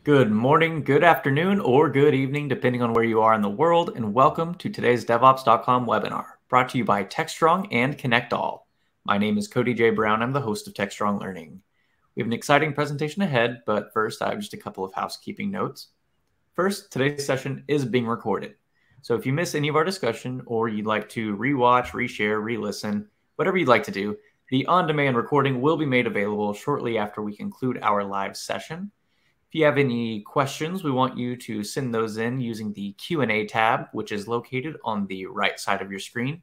Good morning, good afternoon, or good evening, depending on where you are in the world, and welcome to today's DevOps.com webinar, brought to you by Techstrong and ConnectALL. My name is Cody J. Brown. I'm the host of Techstrong Learning. We have an exciting presentation ahead, but first I have just a couple of housekeeping notes. First, today's session is being recorded. So if you miss any of our discussion, or you'd like to rewatch, reshare, re-listen, whatever you'd like to do, the on-demand recording will be made available shortly after we conclude our live session. If you have any questions, we want you to send those in using the Q&A tab, which is located on the right side of your screen.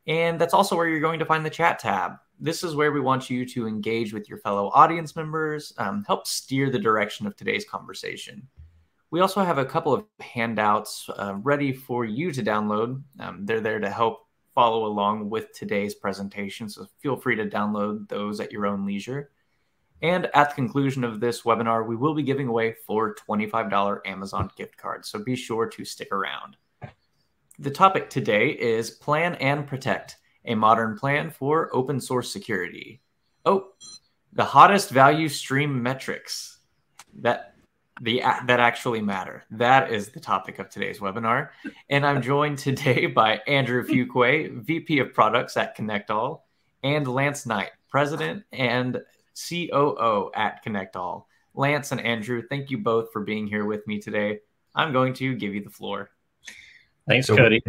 And that's also where you're going to find the chat tab. This is where we want you to engage with your fellow audience members, help steer the direction of today's conversation. We also have a couple of handouts ready for you to download. They're there to help follow along with today's presentation, so feel free to download those at your own leisure. And at the conclusion of this webinar, we will be giving away 4 $25 Amazon gift cards, so be sure to stick around. The topic today is Plan and Protect, a modern plan for open source security. Oh, the hottest value stream metrics that actually matter. That is the topic of today's webinar. And I'm joined today by Andrew Fuqua, VP of Products at ConnectALL, and Lance Knight, President and COO at ConnectALL. Lance and Andrew, thank you both for being here with me today. I'm going to give you the floor. Thanks, Cody.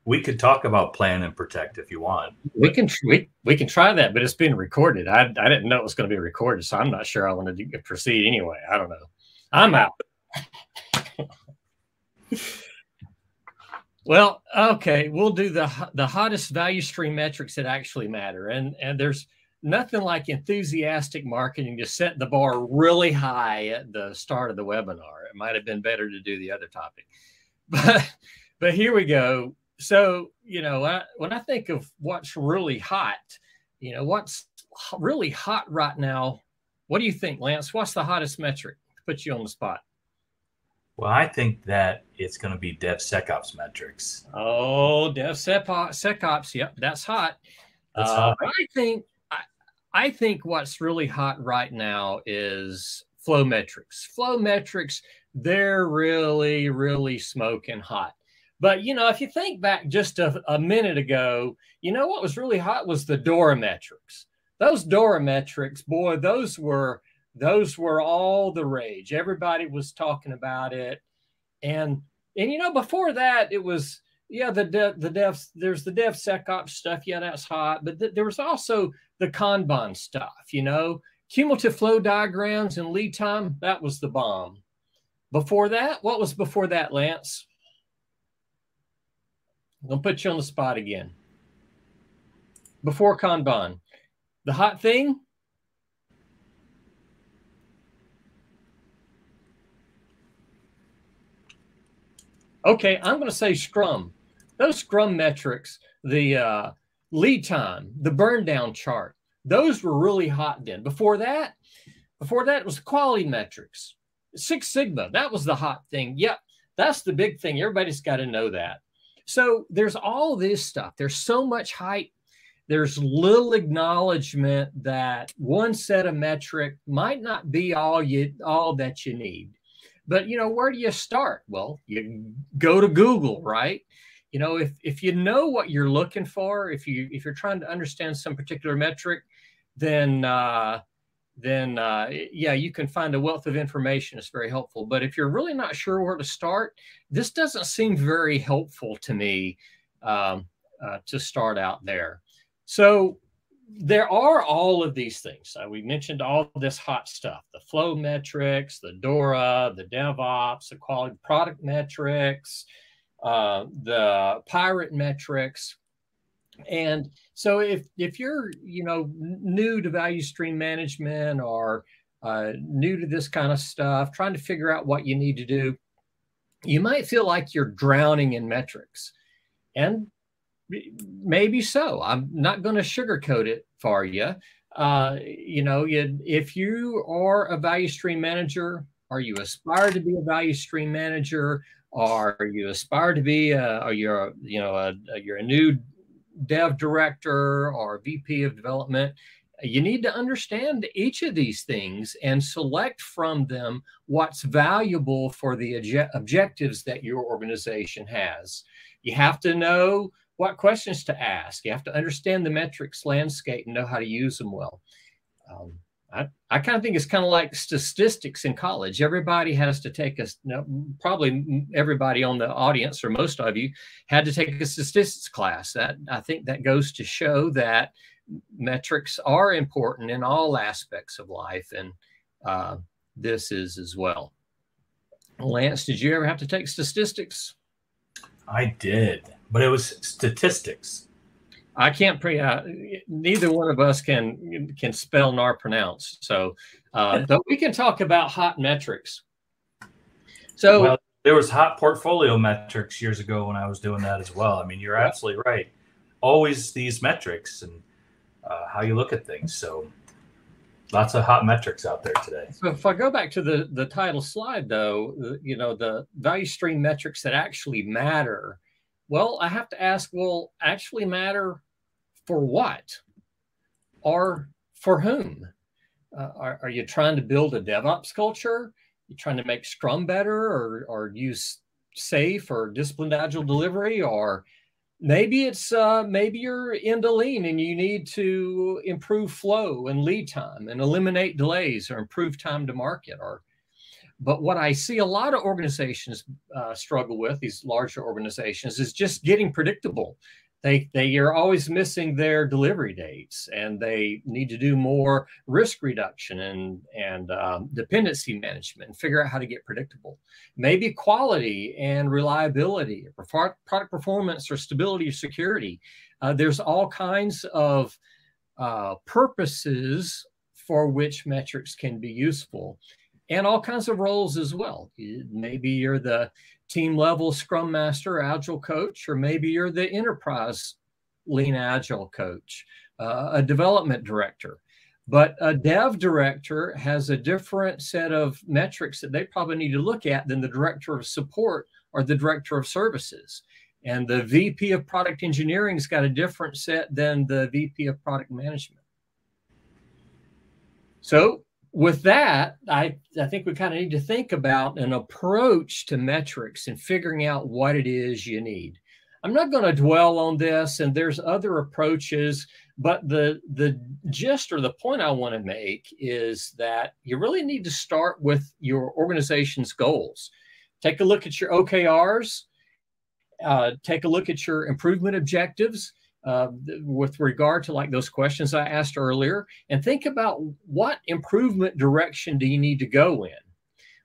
We could talk about Plan and Protect if you want. We can try that, but it's being recorded. I didn't know it was going to be recorded, so I'm not sure I want to proceed anyway. I don't know. I'm out. Well, okay, we'll do the hottest value stream metrics that actually matter, and there's nothing like enthusiastic marketing to set the bar really high at the start of the webinar. It might have been better to do the other topic, but here we go. So, when I think of what's really hot, what's really hot right now, what do you think, Lance? What's the hottest metric? Put you on the spot. Well, I think that it's going to be DevSecOps metrics. Oh, DevSecOps. Yep, that's hot. That's hot. I think what's really hot right now is flow metrics. Flow metrics, they're really, really smoking hot. But, if you think back just a minute ago, what was really hot was the DORA metrics. Those DORA metrics, boy, those were all the rage. Everybody was talking about it. And before that, it was, there's the DevSecOps stuff. Yeah, that's hot. But there was also the Kanban stuff, cumulative flow diagrams and lead time. That was the bomb. Before that, what was before that, Lance? I'm going to put you on the spot again. Before Kanban, the hot thing? Okay, I'm going to say Scrum. Those Scrum metrics, the lead time, the burn down chart, those were really hot then. Before that it was the quality metrics. Six Sigma, that was the hot thing. Yep, that's the big thing. Everybody's got to know that. So there's all this stuff. There's so much hype. There's little acknowledgement that one set of metric might not be all that you need. But, where do you start? Well, you go to Google, right? If you know what you're looking for, if you're trying to understand some particular metric, then you can find a wealth of information. It's very helpful. But if you're really not sure where to start, this doesn't seem very helpful to me to start out there. So there are all of these things. We mentioned all this hot stuff, the flow metrics, the DORA, the DevOps, the quality product metrics, the pirate metrics. And so if you're, new to value stream management or new to this kind of stuff, trying to figure out what you need to do, you might feel like you're drowning in metrics. And maybe so. I'm not going to sugarcoat it for you. If you are a value stream manager, or you aspire to be a value stream manager, or you aspire to be, or you're a new dev director or VP of development, You need to understand each of these things and select from them what's valuable for the objectives that your organization has. You have to know what questions to ask. You have to understand the metrics landscape and know how to use them well. I kind of think it's kind of like statistics in college. Everybody has to take probably everybody on the audience, or most of you, had to take a statistics class. I think that goes to show that metrics are important in all aspects of life, and this is as well. Lance, did you ever have to take statistics? I did, but it was statistics. I can't neither one of us can spell nor pronounce. So, but we can talk about hot metrics. So, well, there was hot portfolio metrics years ago when I was doing that as well. I mean, you're absolutely right. Always these metrics and how you look at things. So, lots of hot metrics out there today. So, if I go back to the title slide, though, the value stream metrics that actually matter. Well, I have to ask, well, actually matter for what or for whom? Are you trying to build a DevOps culture? You trying to make Scrum better, or use SAFe or disciplined Agile delivery? Or maybe it's maybe you're into lean and you need to improve flow and lead time and eliminate delays or improve time to market. But what I see a lot of organizations struggle with, these larger organizations, is just getting predictable. They are always missing their delivery dates, and they need to do more risk reduction and dependency management and figure out how to get predictable. Maybe quality and reliability, product performance or stability or security. There's all kinds of purposes for which metrics can be useful. And all kinds of roles as well. Maybe you're the team level Scrum Master, Agile coach, or maybe you're the enterprise Lean Agile coach, a development director. But a dev director has a different set of metrics that they probably need to look at than the director of support or the director of services. And the VP of product engineering's got a different set than the VP of product management. So, with that, I think we kind of need to think about an approach to metrics and figuring out what it is you need. I'm not going to dwell on this, and there's other approaches, but the gist or the point I want to make is that you really need to start with your organization's goals. Take a look at your OKRs, take a look at your improvement objectives, with regard to like those questions I asked earlier, and think about what improvement direction do you need to go in.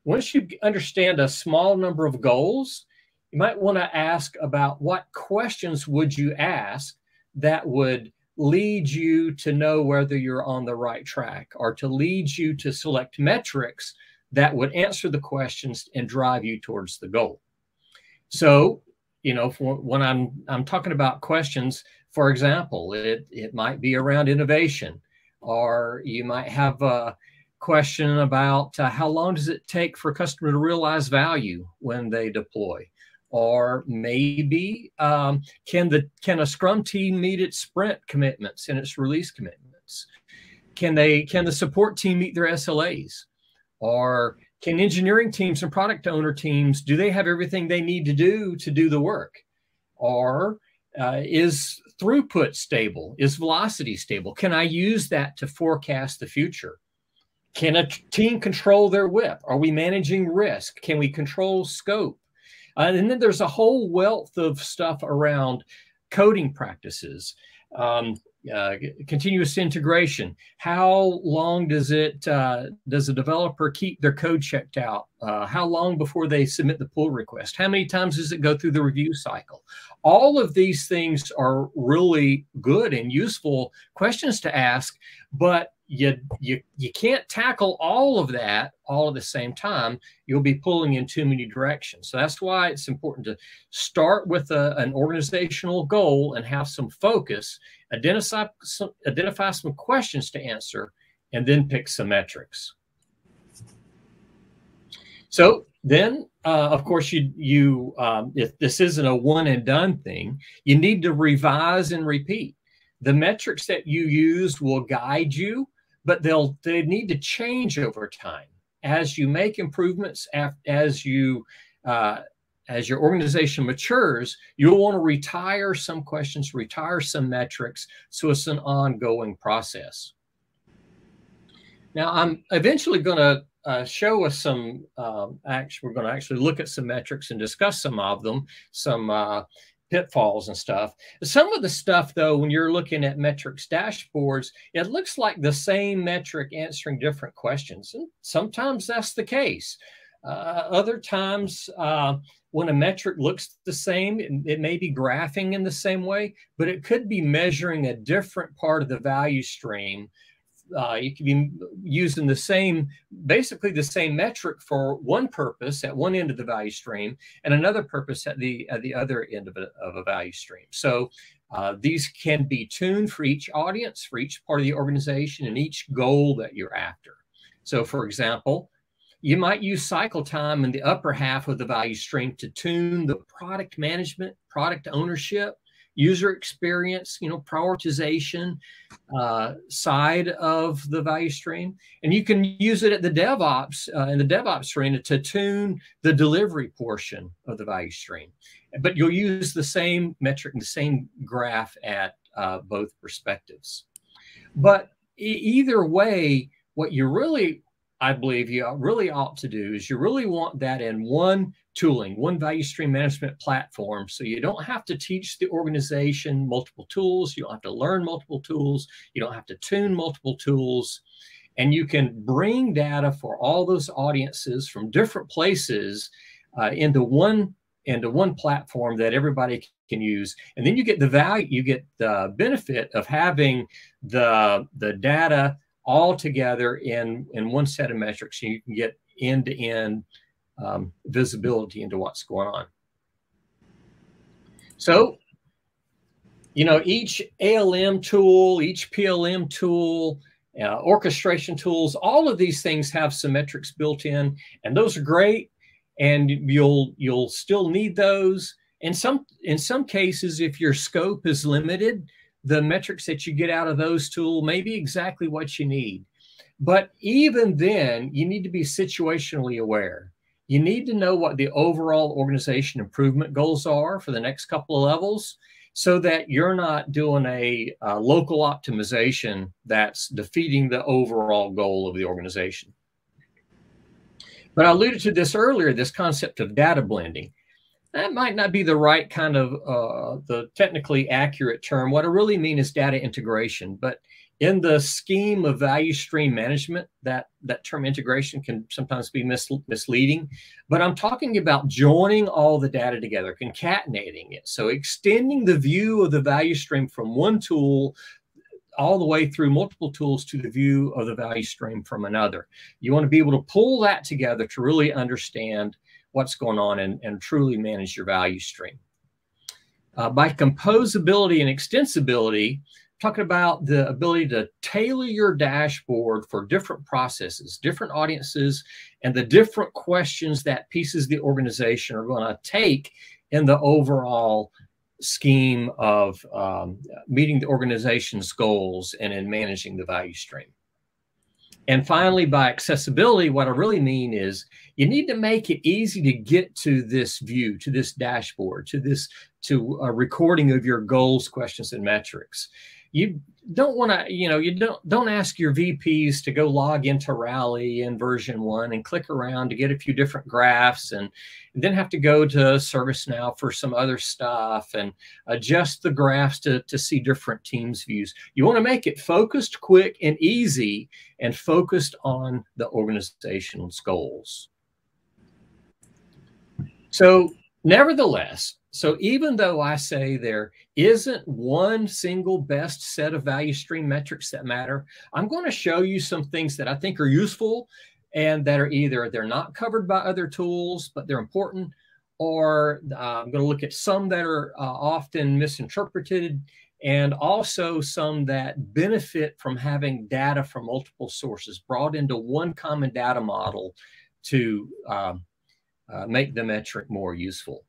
Once you understand a small number of goals, you might want to ask about what questions would you ask that would lead you to know whether you're on the right track, or to lead you to select metrics that would answer the questions and drive you towards the goal. So, when I'm talking about questions, for example, it might be around innovation, or you might have a question about how long does it take for a customer to realize value when they deploy, or maybe can a Scrum team meet its sprint commitments and its release commitments? Can the support team meet their SLAs, or can engineering teams and product owner teams, do they have everything they need to do the work? Or is throughput stable? Is velocity stable? Can I use that to forecast the future? Can a team control their WIP? Are we managing risk? Can we control scope? And then there's a whole wealth of stuff around coding practices, continuous integration. How long does a developer keep their code checked out? How long before they submit the pull request? How many times does it go through the review cycle? All of these things are really good and useful questions to ask, but you can't tackle all of that all at the same time. You'll be pulling in too many directions. So that's why it's important to start with an organizational goal and have some focus, identify some questions to answer, and then pick some metrics. So then, of course, if this isn't a one and done thing, you need to revise and repeat. The metrics that you use will guide you, but they need to change over time. As you make improvements, as your organization matures, you'll want to retire some questions, retire some metrics, so it's an ongoing process. Now, I'm eventually going to show us some, we're going to actually look at some metrics and discuss some of them, some pitfalls and stuff. Some of the stuff, though, when you're looking at metrics dashboards, it looks like the same metric answering different questions. And sometimes that's the case. Other times, when a metric looks the same, it may be graphing in the same way, but it could be measuring a different part of the value stream. You could be using basically the same metric for one purpose at one end of the value stream and another purpose at the other end of a value stream. So these can be tuned for each audience, for each part of the organization, and each goal that you're after. So, for example, you might use cycle time in the upper half of the value stream to tune the product management, product ownership, user experience, prioritization side of the value stream. And you can use it at the DevOps, in the DevOps arena, to tune the delivery portion of the value stream. But you'll use the same metric and the same graph at both perspectives. But either way, what you really, I believe you really ought to do is you really want that in one tooling, one value stream management platform. So you don't have to teach the organization multiple tools. You don't have to learn multiple tools. You don't have to tune multiple tools. And you can bring data for all those audiences from different places into one platform that everybody can use. And then you get the value, you get the benefit of having the data all together in one set of metrics. So you can get end-to-end visibility into what's going on. So, each ALM tool, each PLM tool, orchestration tools, all of these things have some metrics built in, and those are great. And you'll still need those. In some cases, if your scope is limited, the metrics that you get out of those tools may be exactly what you need. But even then, you need to be situationally aware. You need to know what the overall organization improvement goals are for the next couple of levels, so that you're not doing a local optimization that's defeating the overall goal of the organization. But I alluded to this earlier, this concept of data blending. That might not be the right kind of the technically accurate term. What I really mean is data integration. But in the scheme of value stream management, that term integration can sometimes be misleading. But I'm talking about joining all the data together, concatenating it. So extending the view of the value stream from one tool all the way through multiple tools to the view of the value stream from another. You want to be able to pull that together to really understand what's going on and truly manage your value stream. By composability and extensibility, talking about the ability to tailor your dashboard for different processes, different audiences, and the different questions that pieces of the organization are going to take in the overall scheme of meeting the organization's goals and in managing the value stream. And finally, by accessibility, what I really mean is you need to make it easy to get to this view, to this dashboard, to a recording of your goals, questions, and metrics. You don't want to, don't ask your VPs to go log into Rally in version 1 and click around to get a few different graphs and then have to go to ServiceNow for some other stuff and adjust the graphs to see different teams' views. You want to make it focused, quick, and easy, and focused on the organization's goals. So nevertheless, so even though I say there isn't one single best set of value stream metrics that matter, I'm going to show you some things that I think are useful and that are either they're not covered by other tools, but they're important, or I'm going to look at some that are often misinterpreted, and also some that benefit from having data from multiple sources brought into one common data model to make the metric more useful.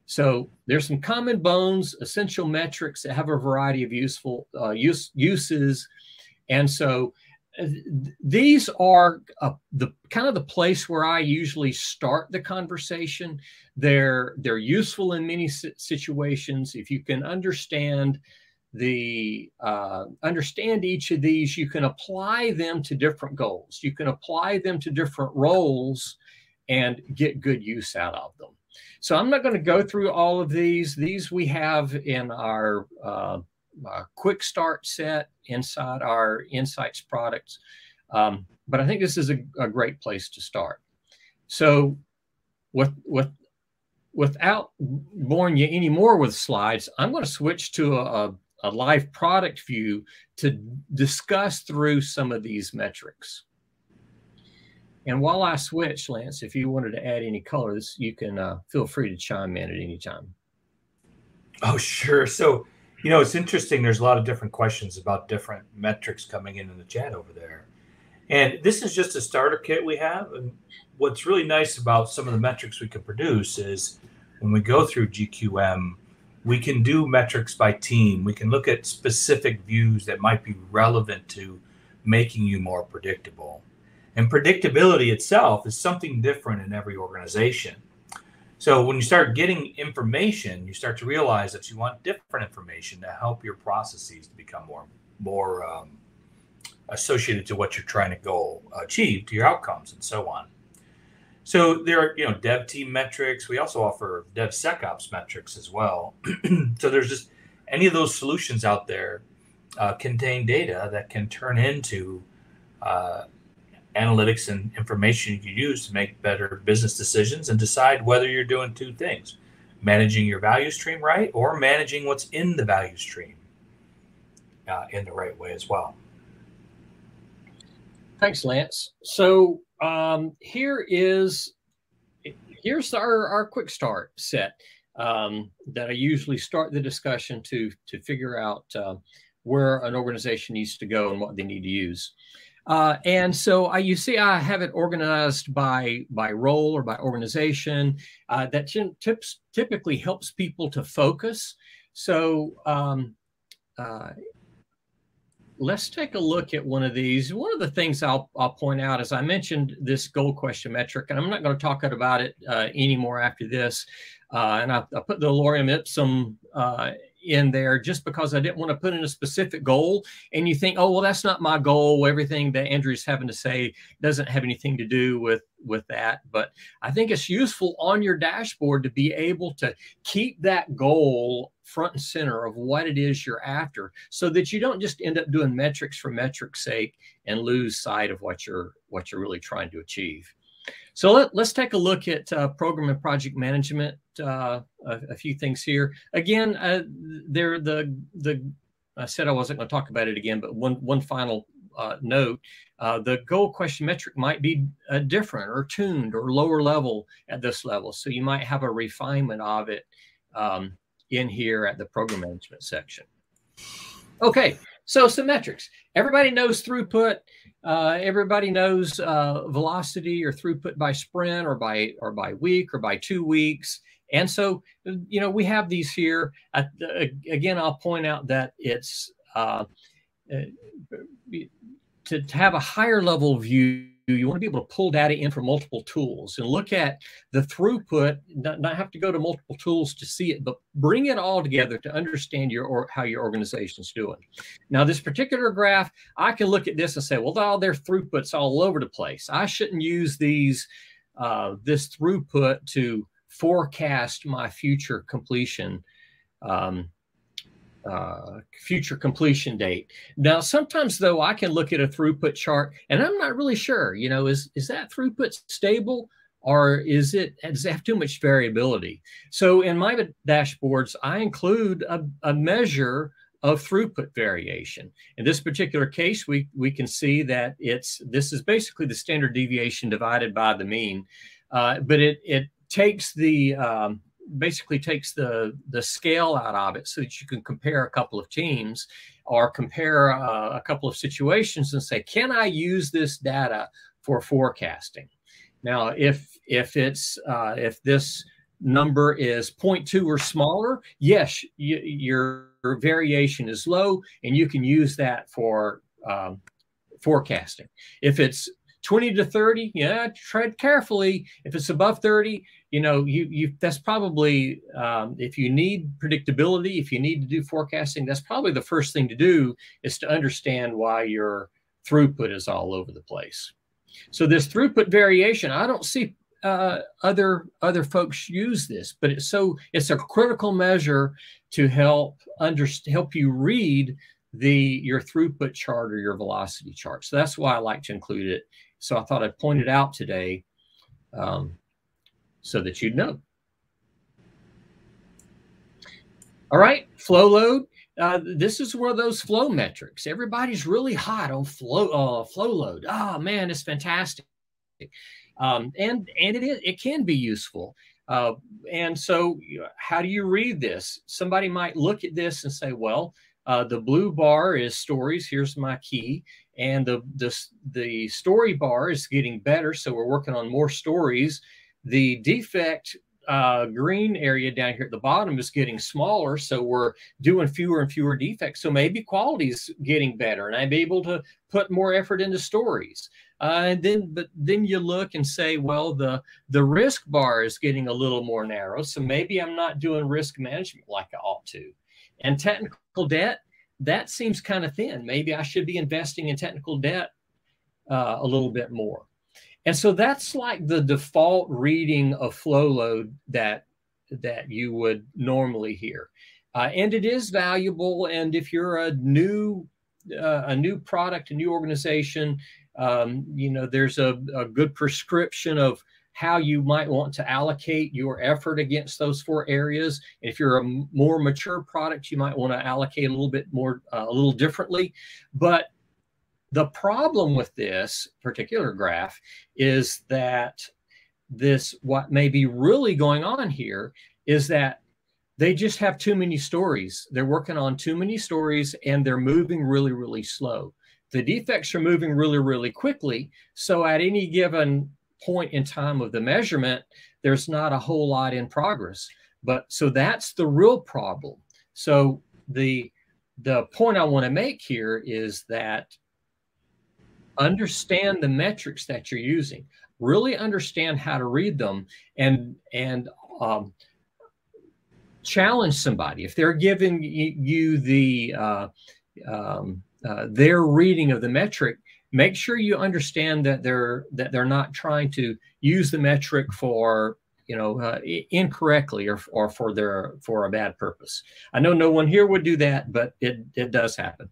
So there's some common bones, essential metrics that have a variety of useful uses. And so these are the kind of the place where I usually start the conversation. They're useful in many situations. If you can understand each of these, you can apply them to different goals. You can apply them to different roles and get good use out of them. So I'm not going to go through all of these. These we have in our quick start set inside our Insights products. But I think this is a great place to start. So without boring you any more with slides, I'm going to switch to a live product view to discuss through some of these metrics. And while I switch, Lance, if you wanted to add any colors, you can feel free to chime in at any time. Oh, sure. So, you know, it's interesting. There's a lot of different questions about different metrics coming in the chat over there. And this is just a starter kit we have. And what's really nice about some of the metrics we can produce is when we go through GQM, we can do metrics by team. We can look at specific views that might be relevant to making you more predictable. And predictability itself is something different in every organization. So when you start getting information, you start to realize that you want different information to help your processes to become more associated to what you're trying to achieve, to your outcomes, and so on. So there are, dev team metrics. We also offer DevSecOps metrics as well. So there's just any of those solutions out there contain data that can turn into analytics and information you can use to make better business decisions and decide whether you're doing two things: managing your value stream right, or managing what's in the value stream in the right way as well. Thanks, Lance. So here's our quick start set that I usually start the discussion to figure out where an organization needs to go and what they need to use. And so you see I have it organized by role or by organization. That typically helps people to focus. So let's take a look at one of these. One of the things I'll point out is I mentioned this goal question metric, and I'm not going to talk about it anymore after this. And I put the lorem ipsum in there just because I didn't want to put in a specific goal. And you think, oh, well, that's not my goal. Everything that Andrew's having to say doesn't have anything to do with that. But I think it's useful on your dashboard to be able to keep that goal front and center of what it is you're after, so that you don't just end up doing metrics for metrics' sake and lose sight of what you're really trying to achieve. So let's take a look at program and project management. A few things here. Again, I said I wasn't going to talk about it again, but one final note: the goal question metric might be different or tuned or lower level at this level. So you might have a refinement of it in here at the program management section. Okay, so some metrics. Everybody knows throughput. Everybody knows velocity or throughput by sprint or by week or by 2 weeks. And so, we have these here. Again, I'll point out that it's to have a higher level view. You want to be able to pull data in from multiple tools and look at the throughput, not have to go to multiple tools to see it, but bring it all together to understand how your organization's doing. Now, this particular graph, I can look at this and say, well, their throughput's all over the place. I shouldn't use this throughput to forecast my future completion date. Now, sometimes though, I can look at a throughput chart and I'm not really sure, is that throughput stable, or does it have too much variability? So in my dashboards, I include a measure of throughput variation. In this particular case, we can see that this is basically the standard deviation divided by the mean, but it takes basically takes the scale out of it so that you can compare a couple of teams or compare a couple of situations and say, can I use this data for forecasting? Now, if this number is 0.2 or smaller, yes, your variation is low, and you can use that for forecasting. If it's 20 to 30, yeah, tread carefully. If it's above 30, you know, that's probably, if you need predictability, if you need to do forecasting, that's probably the first thing to do, is to understand why your throughput is all over the place. So this throughput variation, I don't see other folks use this, but it's a critical measure to help you read your throughput chart or your velocity chart. So that's why I like to include it. So I thought I'd point it out today, so that you'd know. All right, flow load. This is one of those flow metrics. Everybody's really hot on flow load. Oh man, it's fantastic. And it can be useful. And so how do you read this? Somebody might look at this and say, well, the blue bar is stories. Here's my key. And the story bar is getting better. So we're working on more stories. The defect green area down here at the bottom is getting smaller. So we're doing fewer and fewer defects. So maybe quality is getting better, and I'm able to put more effort into stories. But then you look and say, well, the risk bar is getting a little more narrow. So maybe I'm not doing risk management like I ought to. And technical debt, that seems kind of thin. Maybe I should be investing in technical debt a little bit more. And so that's like the default reading of flow load that you would normally hear. And it is valuable. And if you're a new product, a new organization, you know, there's a good prescription of how you might want to allocate your effort against those 4 areas. If you're a more mature product, you might want to allocate a little bit more, a little differently. But the problem with this particular graph is that what may be really going on here is that they just have too many stories. They're working on too many stories, and they're moving really, really slow. The defects are moving really, really quickly. So at any given point in time of the measurement, there's not a whole lot in progress. So that's the real problem. So the point I want to make here is that understand the metrics that you're using. Really understand how to read them, and challenge somebody. If they're giving you their reading of the metric, make sure you understand that they're not trying to use the metric for, you know, incorrectly or for a bad purpose. I know no one here would do that, but it does happen.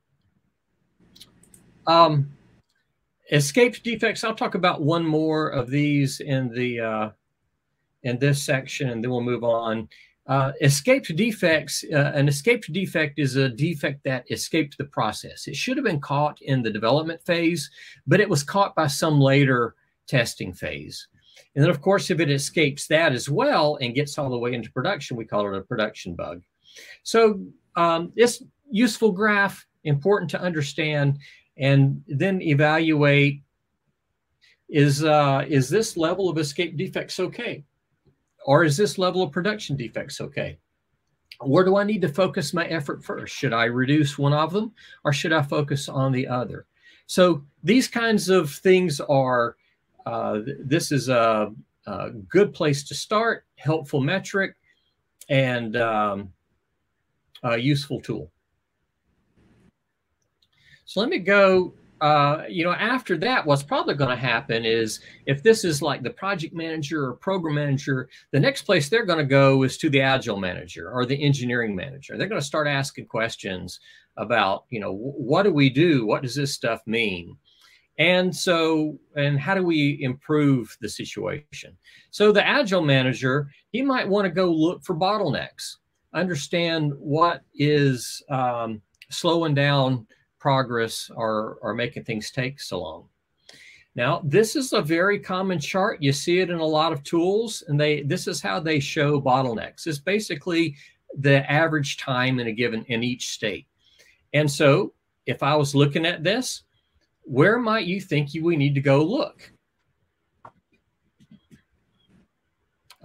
Escaped defects. I'll talk about one more of these in this section, and then we'll move on. Escaped defects. An escaped defect is a defect that escaped the process. It should have been caught in the development phase, but it was caught by some later testing phase. And then, of course, if it escapes that as well and gets all the way into production, we call it a production bug. So this useful graph, important to understand, and then evaluate, is this level of escape defects okay? Or is this level of production defects okay? Where do I need to focus my effort first? Should I reduce one of them, or should I focus on the other? So these kinds of things are, this is a good place to start, helpful metric, and a useful tool. So let me go, you know, after that, what's probably going to happen is, if this is like the project manager or program manager, the next place they're going to go is to the Agile manager or the engineering manager. They're going to start asking questions about, you know, what do we do? What does this stuff mean? And how do we improve the situation? So the Agile manager, he might want to go look for bottlenecks, understand what is slowing down progress or making things take so long. Now, this is a very common chart. You see it in a lot of tools, and this is how they show bottlenecks. It's basically the average time in each state. And so if I was looking at this, where might you think we need to go look?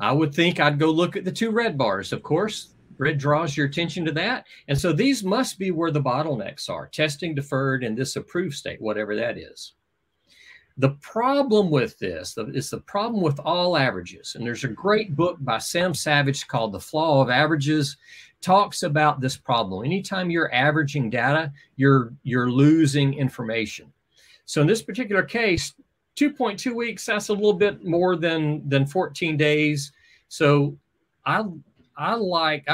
I would think I'd go look at the 2 red bars. Of course, red draws your attention to that. And so these must be where the bottlenecks are: testing deferred and this approved state, whatever that is. The problem with this is the problem with all averages. And there's a great book by Sam Savage called The Flaw of Averages, talks about this problem. Anytime you're averaging data, you're losing information. So in this particular case, 2.2 weeks, that's a little bit more than 14 days. So I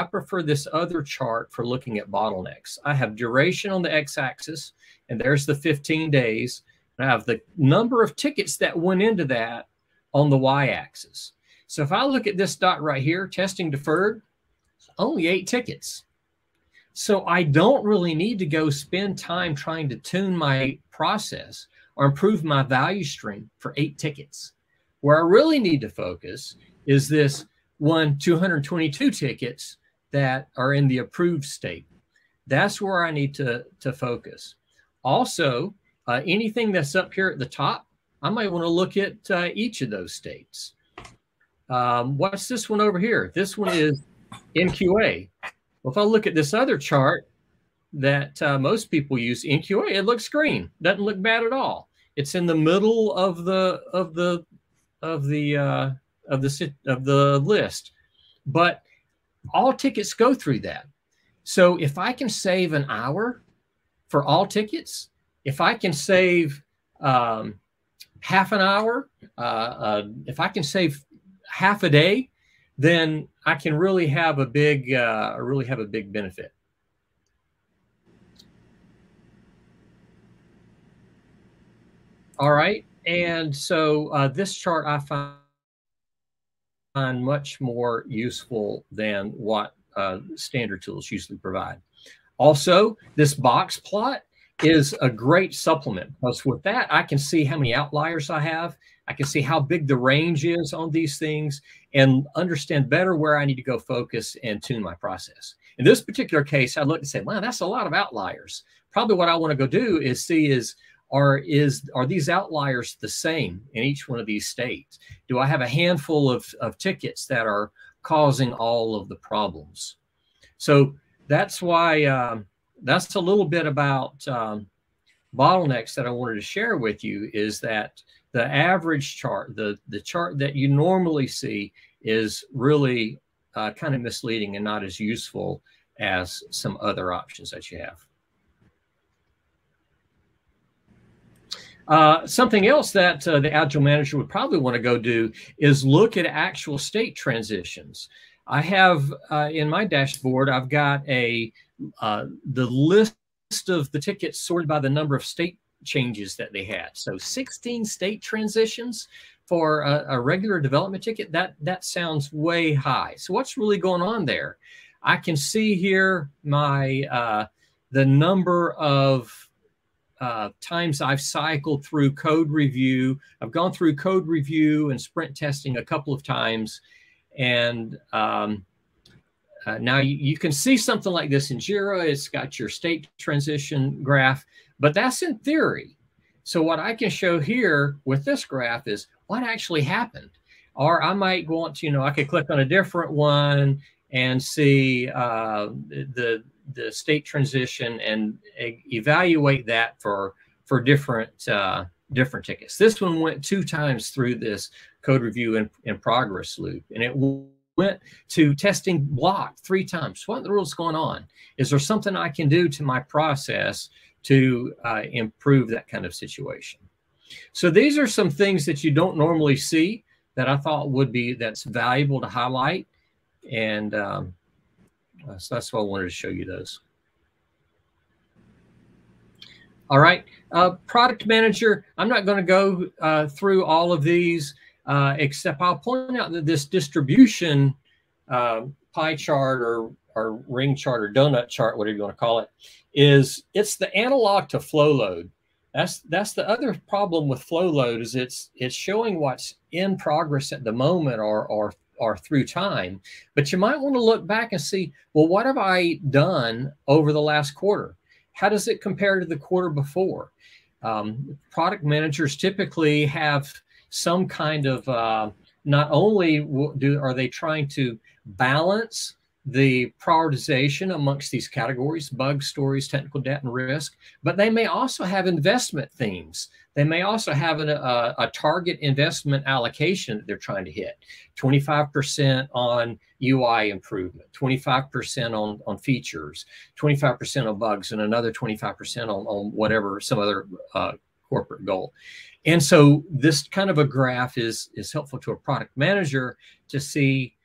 prefer this other chart for looking at bottlenecks. I have duration on the x-axis, and there's the 15 days. I have the number of tickets that went into that on the y-axis. So if I look at this dot right here, testing deferred, only 8 tickets. So I don't really need to go spend time trying to tune my process or improve my value stream for 8 tickets. Where I really need to focus is this 222 tickets that are in the approved state. That's where I need to focus. Also, anything that's up here at the top, I might want to look at each of those states. What's this one over here? This one is NQA. Well, if I look at this other chart that most people use, NQA, it looks green. Doesn't look bad at all. It's in the middle of the list, but all tickets go through that. So if I can save an hour for all tickets, if I can save half an hour, if I can save half a day, then I can really have a big benefit. All right, and so this chart I find much more useful than what standard tools usually provide. Also, this box plot is a great supplement, because with that, I can see how many outliers I have. I can see how big the range is on these things and understand better where I need to go focus and tune my process. In this particular case, I look and say, wow, that's a lot of outliers. Probably what I want to go do is see are these outliers the same in each one of these states? Do I have a handful of tickets that are causing all of the problems? So that's why that's a little bit about bottlenecks that I wanted to share with you, is that the average chart, the chart that you normally see, is really kind of misleading and not as useful as some other options that you have. Something else that the Agile manager would probably want to go do is look at actual state transitions. I have in my dashboard, I've got the list of the tickets sorted by the number of state changes that they had. So 16 state transitions for a regular development ticket, that sounds way high. So what's really going on there? I can see here my the number of times I've cycled through code review. I've gone through code review and sprint testing a couple of times. And now you can see something like this in Jira. It's got your state transition graph, but that's in theory. So what I can show here with this graph is what actually happened. Or I might want to, I could click on a different one and see the state transition and evaluate that for different tickets. This one went 2 times through this code review in progress loop, and it went to testing block 3 times. What in the world's going on? Is there something I can do to my process to improve that kind of situation? So these are some things that you don't normally see that I thought that's valuable to highlight. And so that's why I wanted to show you those. All right, product manager. I'm not going to go through all of these, except I'll point out that this distribution pie chart or ring chart or donut chart, whatever you want to call it, it's the analog to flow load. That's the other problem with flow load, is it's showing what's in progress at the moment or through time. But you might want to look back and see, well, what have I done over the last quarter? How does it compare to the quarter before? Product managers typically have some kind of not only are they trying to balance the prioritization amongst these categories, bugs, stories, technical debt, and risk, but they may also have investment themes. They may also have a target investment allocation that they're trying to hit. 25% on UI improvement, 25% on features, 25% on bugs, and another 25% on whatever, some other corporate goal. And so this kind of a graph is helpful to a product manager to see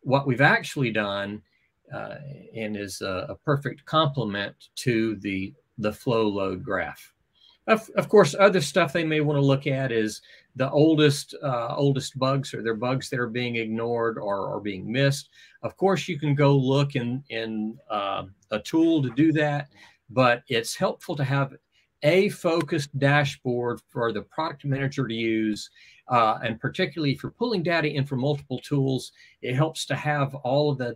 what we've actually done, and is a perfect complement to the flow load graph. Of course, other stuff they may want to look at is the oldest bugs, or their bugs that are being ignored or are being missed. Of course, you can go look in a tool to do that, but it's helpful to have a focused dashboard for the product manager to use. And particularly if you're pulling data in from multiple tools, it helps to have all of the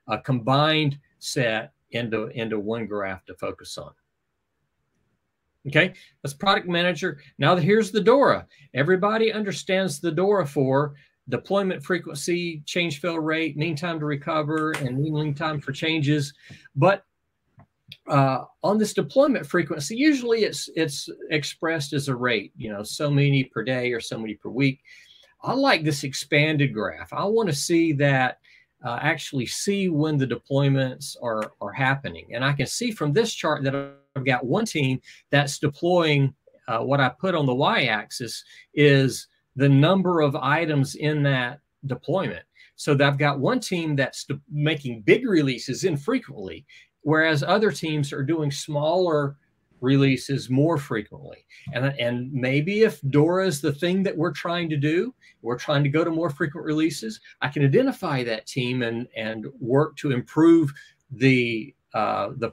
a combined set into one graph to focus on. Okay, that's product manager. Now here's the DORA. Everybody understands the DORA for deployment frequency, change fail rate, mean time to recover, and mean lead time for changes. But on this deployment frequency, usually it's expressed as a rate, you know, so many per day or so many per week. I like this expanded graph. I want to see that, actually see when the deployments are happening. And I can see from this chart that I've got one team that's deploying, what I put on the y-axis is the number of items in that deployment. So that I've got one team that's making big releases infrequently, whereas other teams are doing smaller releases more frequently. And maybe if DORA is the thing that we're trying to do, we're trying to go to more frequent releases, I can identify that team and work to improve the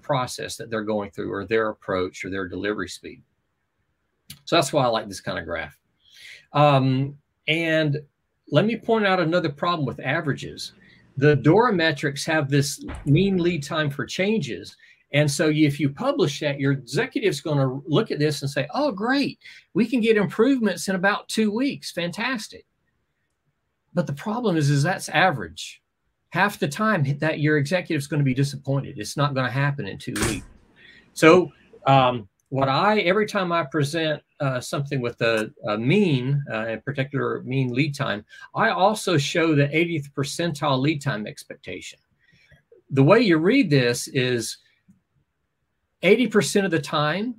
process that they're going through, or their approach, or their delivery speed. So that's why I like this kind of graph. And let me point out another problem with averages. The DORA metrics have this mean lead time for changes. And so if you publish that, your executive's going to look at this and say, oh, great, we can get improvements in about 2 weeks. Fantastic. But the problem is that's average. Half the time that your executive's going to be disappointed. It's not going to happen in 2 weeks. So every time I present something with a mean, in particular mean lead time, I also show the 80th percentile lead time expectation. The way you read this is 80% of the time,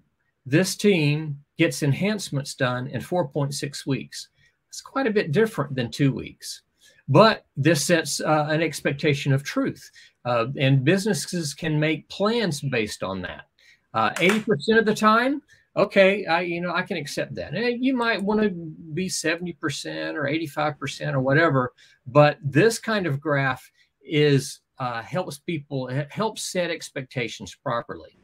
this team gets enhancements done in 4.6 weeks. It's quite a bit different than 2 weeks. But this sets an expectation of truth. And businesses can make plans based on that. 80% of the time, okay, I can accept that. And you might want to be 70% or 85% or whatever, but this kind of graph helps set expectations properly.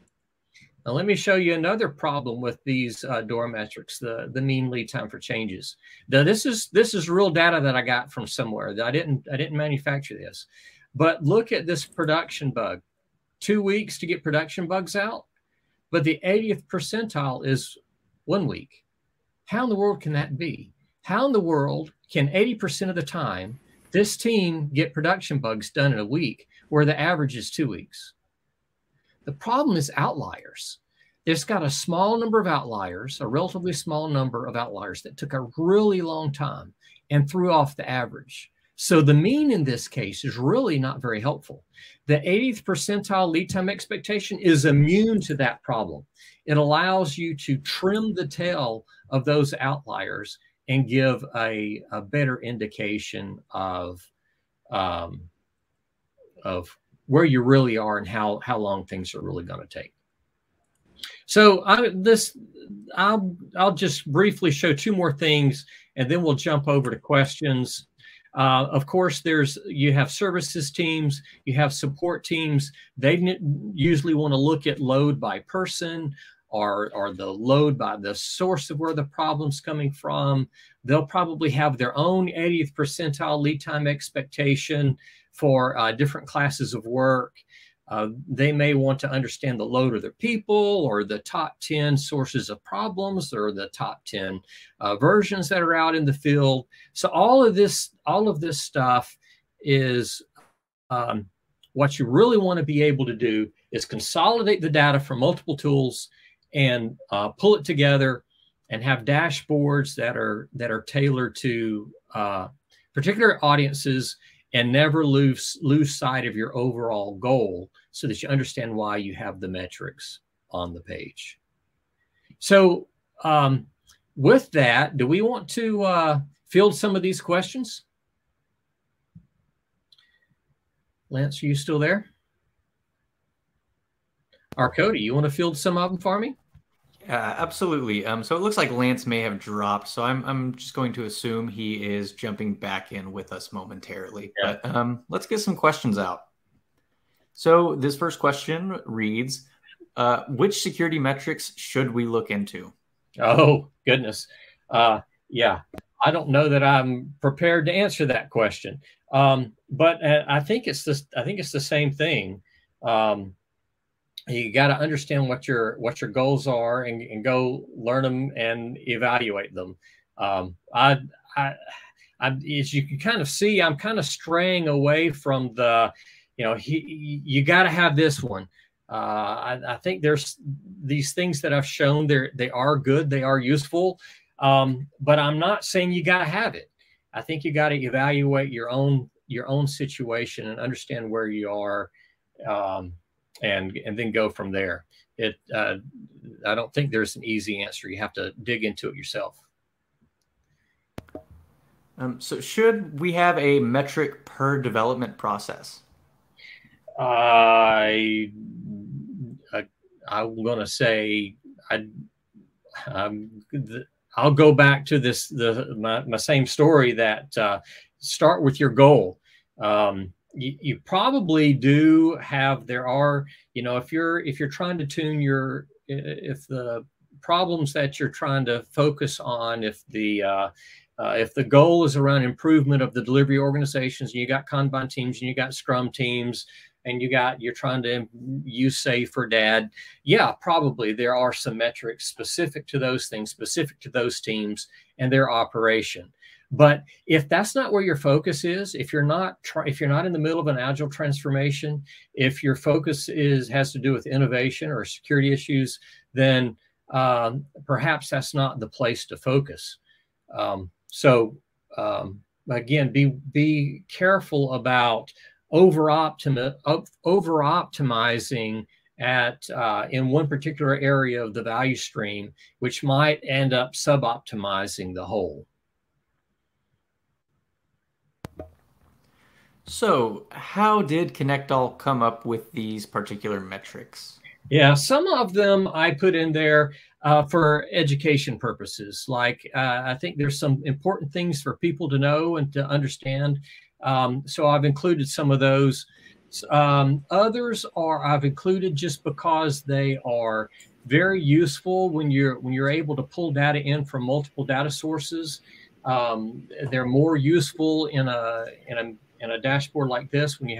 Now let me show you another problem with these DORA metrics, the mean lead time for changes. Now this is real data that I got from somewhere. That I didn't manufacture this, but look at this production bug. 2 weeks to get production bugs out. But the 80th percentile is 1 week. How in the world can that be? How in the world can 80% of the time this team get production bugs done in a week where the average is 2 weeks? The problem is outliers. It's got a small number of outliers, a relatively small number of outliers that took a really long time and threw off the average. So the mean in this case is really not very helpful. The 80th percentile lead time expectation is immune to that problem. It allows you to trim the tail of those outliers and give a better indication of where you really are and how long things are really going to take. So I'll just briefly show 2 more things, and then we'll jump over to questions. Of course, you have services teams, you have support teams. They usually want to look at load by person or the load by the source of where the problem's coming from. They'll probably have their own 80th percentile lead time expectation for different classes of work. They may want to understand the load of their people, or the top 10 sources of problems, or the top 10 versions that are out in the field. So all of this stuff is what you really want to be able to do is consolidate the data from multiple tools and pull it together and have dashboards that are tailored to particular audiences, and never lose sight of your overall goal, so that you understand why you have the metrics on the page. So with that, do we want to field some of these questions? Lance, are you still there? Or Cody, you want to field some of them for me? Absolutely. So it looks like Lance may have dropped, so I'm just going to assume he is jumping back in with us momentarily. Yeah. But let's get some questions out. So this first question reads, which security metrics should we look into? Oh, goodness. Yeah, I don't know that I'm prepared to answer that question. But I think it's the same thing. You got to understand what your goals are, and go learn them and evaluate them. As you can kind of see, I'm kind of straying away from the, you got to have this one. I think there's these things that I've shown they are good, they are useful, but I'm not saying you got to have it. I think you got to evaluate your own situation and understand where you are, and then go from there. I don't think there's an easy answer. You have to dig into it yourself. So should we have a metric per development process? I'm going to say I'll go back to my same story, that start with your goal. You probably do have, if you're trying to tune if the problems that you're trying to focus on, if the goal is around improvement of the delivery organizations, and you got Kanban teams, and you got Scrum teams, and you're trying to use SAFe for DAD, yeah, probably there are some metrics specific to those things, specific to those teams and their operation. But if that's not where your focus is, if you're not in the middle of an agile transformation, if your focus has to do with innovation or security issues, then perhaps that's not the place to focus. Again, be careful about over-optimizing in one particular area of the value stream, which might end up sub-optimizing the whole. So how did ConnectALL come up with these particular metrics? Yeah, some of them I put in there for education purposes. Like I think there's some important things for people to know and to understand. So I've included some of those. Others I've included just because they are very useful when you're able to pull data in from multiple data sources. They're more useful in a dashboard like this when you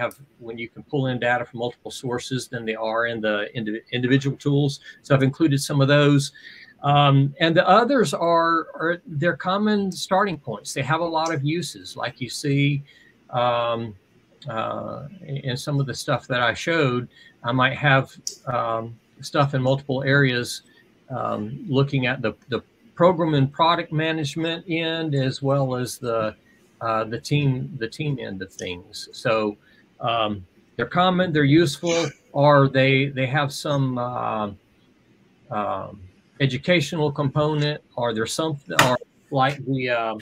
can pull in data from multiple sources than they are in the individual tools. So I've included some of those. And the others they're common starting points. They have a lot of uses, like you see in some of the stuff that I showed. I might have stuff in multiple areas, looking at the program and product management end, as well as the team end of things. So they're common, they're useful, or they have some educational component, or there's something, or like the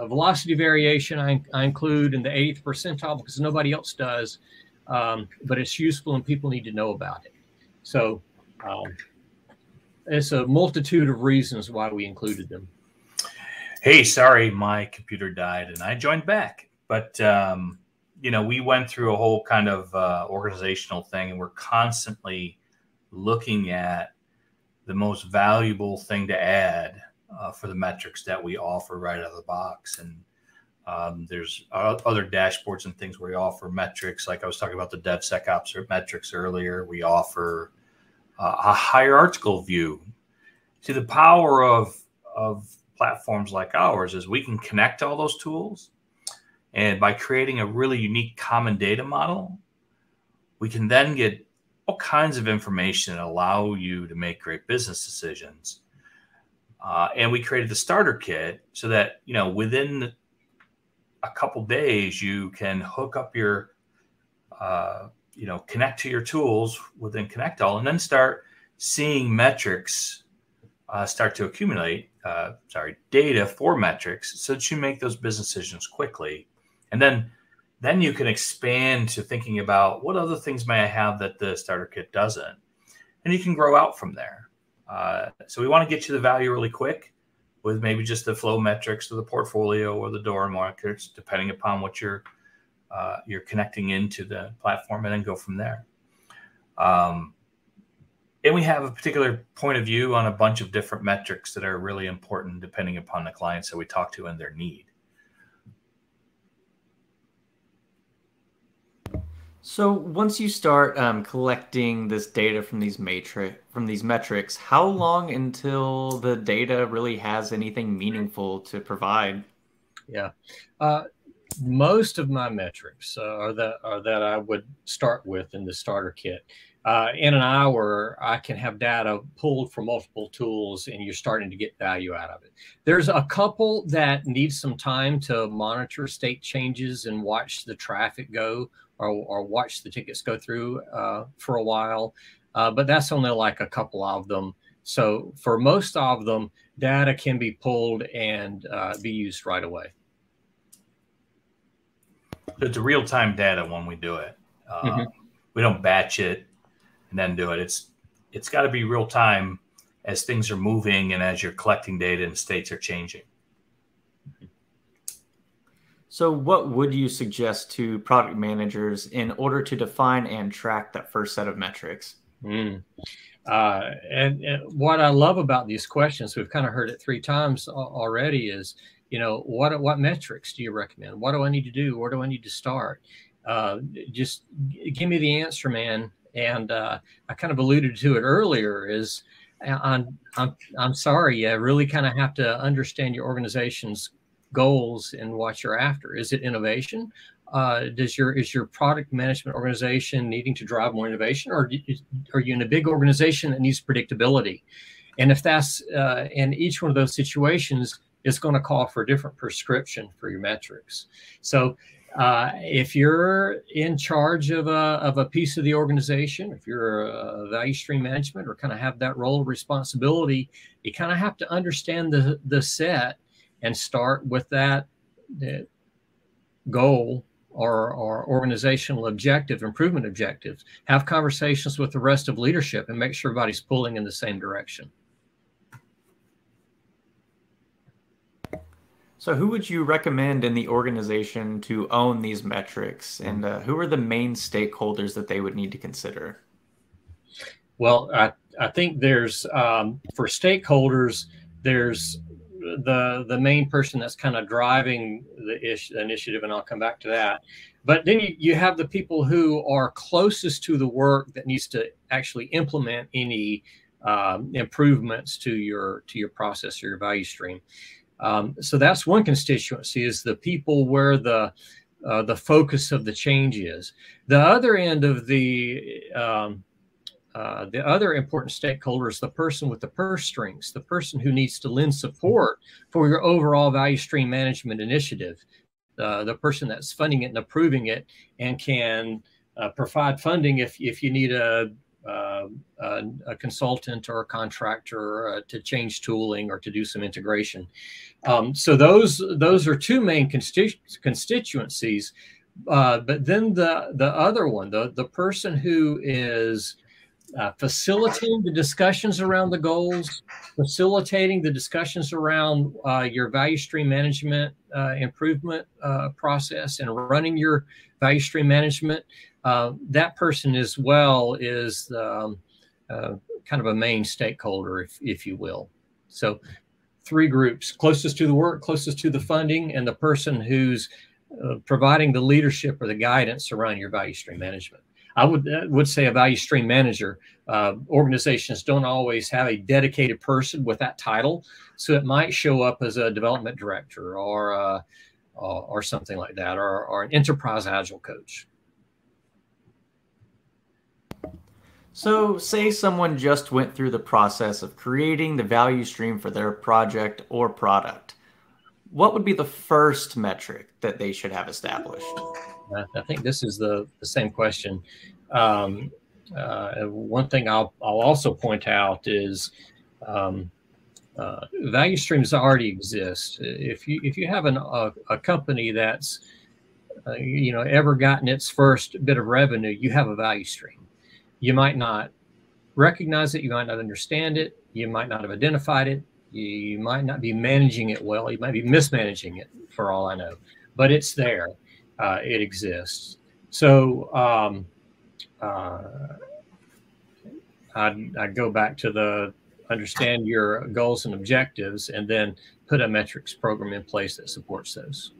velocity variation I include in the 80th percentile because nobody else does, but it's useful and people need to know about it. So it's a multitude of reasons why we included them. Hey, sorry, my computer died and I joined back. But, we went through a whole kind of organizational thing, and we're constantly looking at the most valuable thing to add for the metrics that we offer right out of the box. And There's other dashboards and things where we offer metrics. Like I was talking about the DevSecOps metrics earlier. We offer a hierarchical view. See, the power of platforms like ours is we can connect all those tools. And by creating a really unique common data model, we can then get all kinds of information and allow you to make great business decisions. And we created the starter kit so that, within a couple days, you can hook up your, connect to your tools within ConnectALL and then start seeing metrics start to accumulate, data for metrics so that you make those business decisions quickly. And then you can expand to thinking about what other things may I have that the starter kit doesn't, and you can grow out from there. So we want to get you the value really quick with maybe just the flow metrics or the portfolio or the DORA markers, depending upon what you're connecting into the platform, and then go from there. And we have a particular point of view on a bunch of different metrics that are really important depending upon the clients that we talk to and their need. So once you start collecting this data from these metrics, how long until the data really has anything meaningful to provide? Yeah, most of my metrics are that I would start with in the starter kit. In an hour, I can have data pulled from multiple tools, and you're starting to get value out of it. There's a couple that need some time to monitor state changes and watch the traffic go, or watch the tickets go through for a while, but that's only like a couple of them. So for most of them, data can be pulled and be used right away. It's a real-time data when we do it. We don't batch it and then do it. It's got to be real time as things are moving and as you're collecting data and states are changing. So what would you suggest to product managers in order to define and track that first set of metrics? And what I love about these questions, we've kind of heard it 3 times already, is, what metrics do you recommend? What do I need to do? Where do I need to start? Just give me the answer, man. And I kind of alluded to it earlier, is I'm sorry, you really kind of have to understand your organization's goals and what you're after. Is it innovation? Is your product management organization needing to drive more innovation, or are you in a big organization that needs predictability? And if that's in each one of those situations, it's going to call for a different prescription for your metrics. So if you're in charge of a piece of the organization, if you're a value stream management or kind of have that role of responsibility, you kind of have to understand the set and start with that goal or organizational objective, improvement objectives. Have conversations with the rest of leadership and make sure everybody's pulling in the same direction. So who would you recommend in the organization to own these metrics, and who are the main stakeholders that they would need to consider? Well, I think there's, for stakeholders, there's the main person that's kind of driving the initiative, and I'll come back to that. But then you have the people who are closest to the work that needs to actually implement any improvements to your process or your value stream. So that's one constituency, is the people where the focus of the change is. The other end of the other important stakeholder is the person with the purse strings, the person who needs to lend support for your overall value stream management initiative, the person that's funding it and approving it and can provide funding if you need a consultant or a contractor to change tooling or to do some integration. So those are 2 main constituencies. But then the other one, the person who is facilitating the discussions around the goals, facilitating the discussions around your value stream management improvement process, and running your value stream management, that person as well is kind of a main stakeholder, if you will. So three groups: closest to the work, closest to the funding, and the person who's providing the leadership or the guidance around your value stream management. I would say a value stream manager. Organizations don't always have a dedicated person with that title, so it might show up as a development director or something like that, or an enterprise agile coach. So say someone just went through the process of creating the value stream for their project or product. What would be the first metric that they should have established? I think this is the same question. One thing I'll also point out is value streams already exist. If you have a company that's ever gotten its first bit of revenue, you have a value stream. You might not recognize it, you might not understand it, you might not have identified it, you might not be managing it well, you might be mismanaging it for all I know, but it's there. It exists. So I'd go back to the understand your goals and objectives, and then put a metrics program in place that supports those.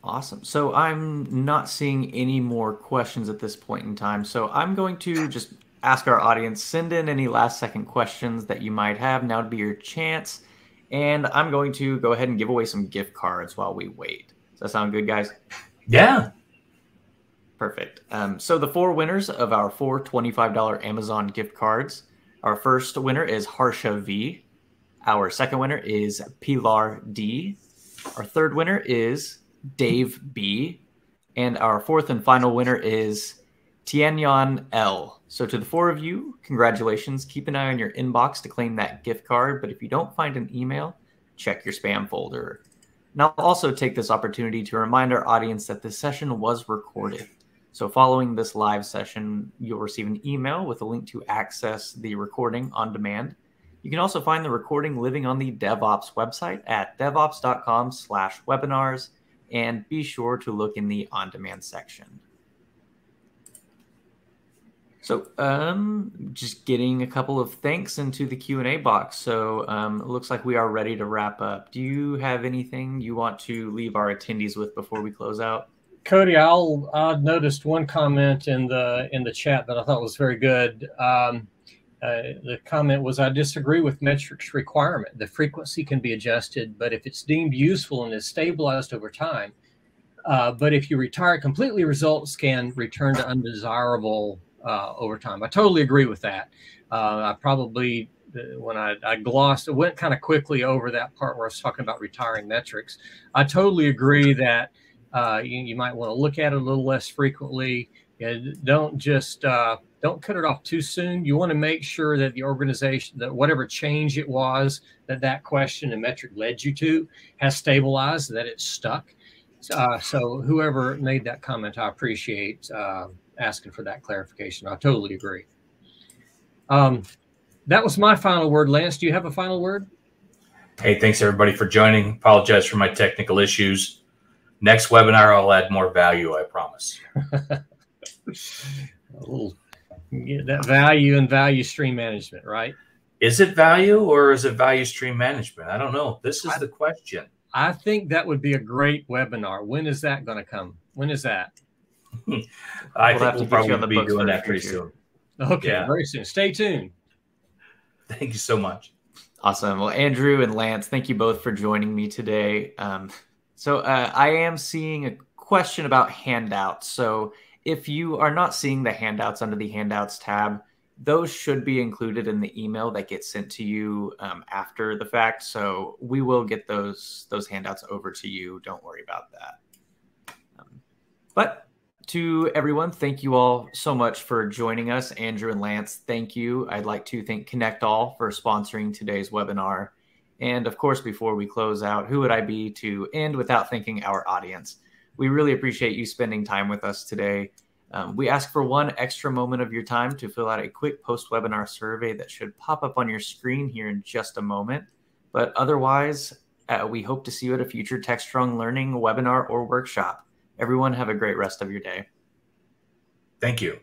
Awesome. So I'm not seeing any more questions at this point in time. So I'm going to just ask our audience, send in any last second questions that you might have. Now would be your chance. And I'm going to go ahead and give away some gift cards while we wait. Does that sound good, guys? Yeah. Perfect. So the 4 winners of our 4 $25 Amazon gift cards. Our first winner is Harsha V. Our second winner is Pilar D. Our third winner is Dave B. And our fourth and final winner is Tianyan L. So to the 4 of you, congratulations. Keep an eye on your inbox to claim that gift card. But if you don't find an email, check your spam folder. And I'll also take this opportunity to remind our audience that this session was recorded. So following this live session, you'll receive an email with a link to access the recording on demand. You can also find the recording living on the DevOps website at devops.com/webinars, and be sure to look in the on-demand section. So just getting a couple of thanks into the Q&A box. So it looks like we are ready to wrap up. Do you have anything you want to leave our attendees with before we close out? Cody, I noticed one comment in the chat that I thought was very good. The comment was, I disagree with metrics requirement. The frequency can be adjusted, but if it's deemed useful and is stabilized over time, but if you retire completely, results can return to undesirable over time. I totally agree with that. I probably, when I glossed, it went kind of quickly over that part where I was talking about retiring metrics. I totally agree that you might want to look at it a little less frequently. Don't just don't cut it off too soon. You want to make sure that the organization, that whatever change it was that question and metric led you to, has stabilized, that it's stuck. So whoever made that comment, I appreciate asking for that clarification. I totally agree. That was my final word. Lance, do you have a final word? Hey, thanks everybody for joining. Apologize for my technical issues. Next webinar, I'll add more value, I promise. That value and value stream management, right? Is it value or is it value stream management? I don't know. This is the question. I think that would be a great webinar. When is that going to come? When is that? I think we'll probably be doing that pretty soon. Okay, yeah. Very soon. Stay tuned. Thank you so much. Awesome. Well, Andrew and Lance, thank you both for joining me today. So I am seeing a question about handouts. So if you are not seeing the handouts under the handouts tab, those should be included in the email that gets sent to you after the fact. So we will get those handouts over to you. Don't worry about that. But to everyone, thank you all so much for joining us. Andrew and Lance, thank you. I'd like to thank ConnectALL for sponsoring today's webinar. And of course, before we close out, who would I be to end without thanking our audience? We really appreciate you spending time with us today. We ask for one extra moment of your time to fill out a quick post-webinar survey that should pop up on your screen here in just a moment. But otherwise, we hope to see you at a future Techstrong Learning webinar or workshop. Everyone have a great rest of your day. Thank you.